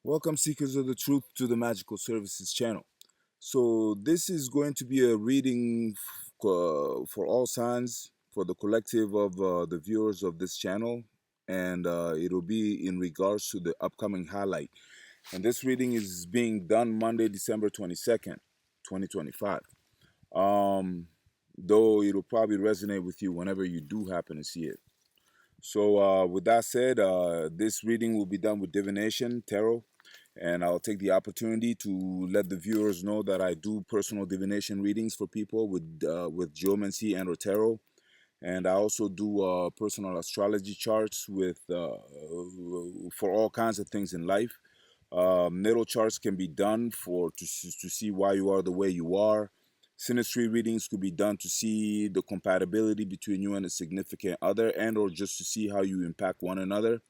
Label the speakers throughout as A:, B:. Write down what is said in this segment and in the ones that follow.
A: Welcome, seekers of the truth, to the Magical Services channel. So, this is going to be a reading for all signs for the collective of the viewers of this channel, and it'll be in regards to the upcoming highlight. And this reading is being done Monday, December 22nd, 2025. Um, though it'll probably resonate with you whenever you do happen to see it. So, with that said, this reading will be done with divination, tarot, and I'll take the opportunity to let the viewers know that I do personal divination readings for people with geomancy and or tarot, and I also do personal astrology charts with for all kinds of things in life. Natal charts can be done to see why you are the way you are. Synastry readings could be done to see the compatibility between you and a significant other, and or just to see how you impact one another.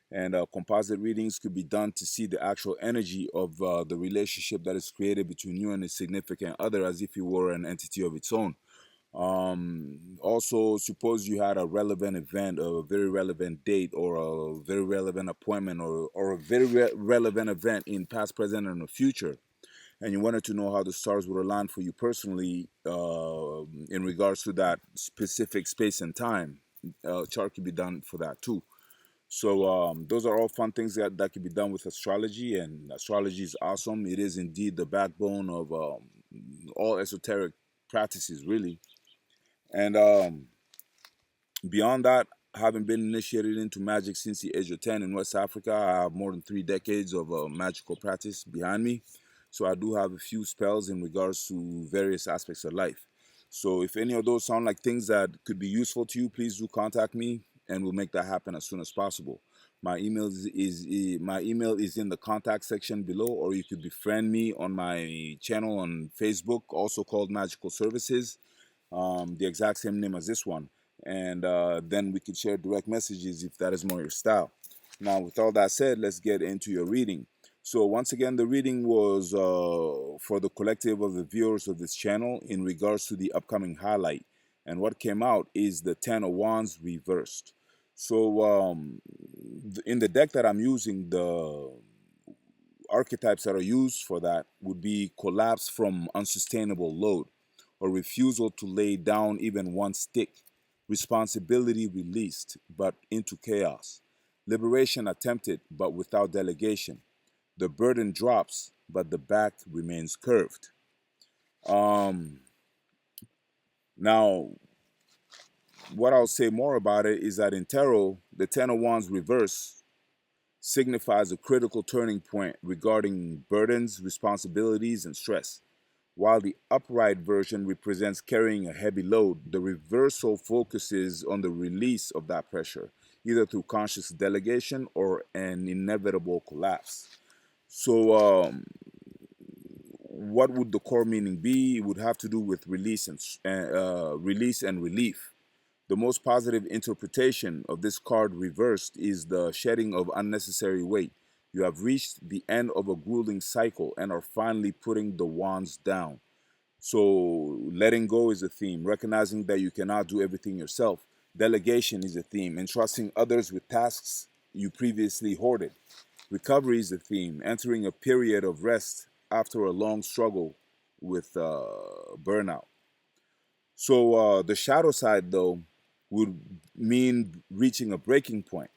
A: And composite readings could be done to see the actual energy of the relationship that is created between you and a significant other, as if it were an entity of its own. Also, suppose you had a relevant event, a very relevant date, or a very relevant appointment, or a very relevant event in past, present, and the future, and you wanted to know how the stars would align for you personally in regards to that specific space and time. Chart could be done for that too. So those are all fun things that can be done with astrology, and astrology is awesome. It is indeed the backbone of all esoteric practices, really. And beyond that, having been initiated into magic since the age of 10 in West Africa, I have more than 3 decades of magical practice behind me. So I do have a few spells in regards to various aspects of life. So if any of those sound like things that could be useful to you, please do contact me, and we'll make that happen as soon as possible. My email is in the contact section below, or you could befriend me on my channel on Facebook, also called Magical Services, the exact same name as this one, and then we could share direct messages if that is more your style. Now, with all that said, let's get into your reading. So once again, the reading was for the collective of the viewers of this channel in regards to the upcoming highlight. And what came out is the Ten of Wands reversed. So in the deck that I'm using, the archetypes that are used for that would be collapse from unsustainable load, or refusal to lay down even one stick, responsibility released but into chaos, liberation attempted but without delegation, the burden drops but the back remains curved. Um, Now, what I'll say more about it is that in tarot, the Ten of Wands reverse signifies a critical turning point regarding burdens, responsibilities, and stress. While the upright version represents carrying a heavy load, the reversal focuses on the release of that pressure, either through conscious delegation or an inevitable collapse. So, what would the core meaning be? It would have to do with release and relief. The most positive interpretation of this card reversed is the shedding of unnecessary weight. You have reached the end of a grueling cycle and are finally putting the wands down. So, letting go is a theme, recognizing that you cannot do everything yourself. Delegation is a theme, entrusting others with tasks you previously hoarded. Recovery is a theme, entering a period of rest after a long struggle with burnout. So, the shadow side, though, would mean reaching a breaking point.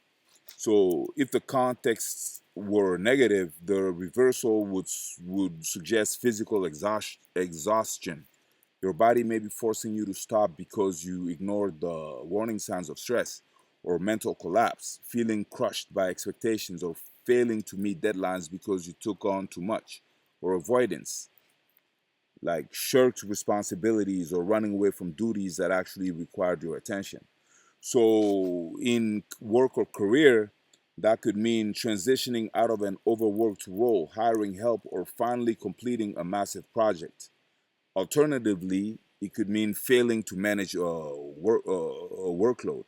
A: So, if the context were negative, the reversal would suggest physical exhaustion. Your body may be forcing you to stop because you ignored the warning signs of stress, or mental collapse, feeling crushed by expectations, or failing to meet deadlines because you took on too much, or avoidance, like shirked responsibilities or running away from duties that actually required your attention. So, in work or career, that could mean transitioning out of an overworked role, hiring help, or finally completing a massive project. Alternatively, it could mean failing to manage a workload.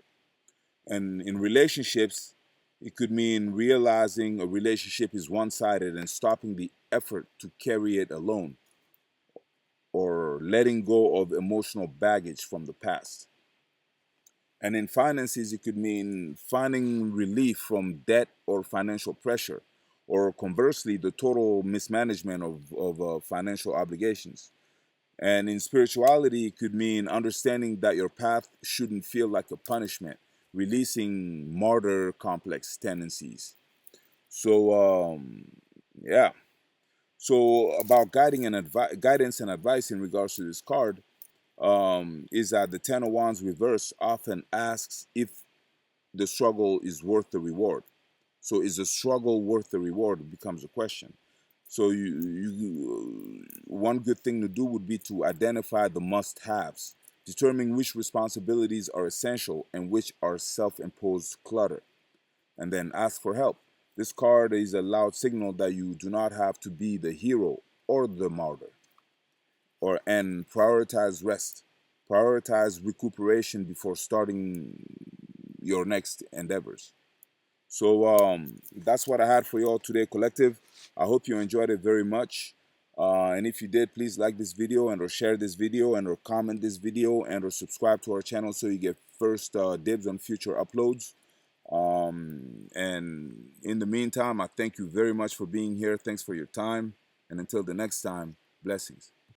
A: And in relationships, it could mean realizing a relationship is one sided and stopping the effort to carry it alone, or letting go of emotional baggage from the past. And in finances, it could mean finding relief from debt or financial pressure, or conversely, the total mismanagement of financial obligations. And in spirituality, it could mean understanding that your path shouldn't feel like a punishment, releasing martyr complex tendencies. So, yeah. So about guidance and advice in regards to this card, is that the Ten of Wands reverse often asks if the struggle is worth the reward. So is the struggle worth the reward? It becomes a question. So one good thing to do would be to identify the must-haves, determine which responsibilities are essential and which are self-imposed clutter, and then ask for help. This card is a loud signal that you do not have to be the hero or the martyr, or and prioritize rest, prioritize recuperation before starting your next endeavors. So that's what I had for you all today, collective. I hope you enjoyed it very much. And if you did, please like this video and or share this video and or comment this video and or subscribe to our channel so you get first dibs on future uploads. And in the meantime, I thank you very much for being here. Thanks for your time. And until the next time, blessings.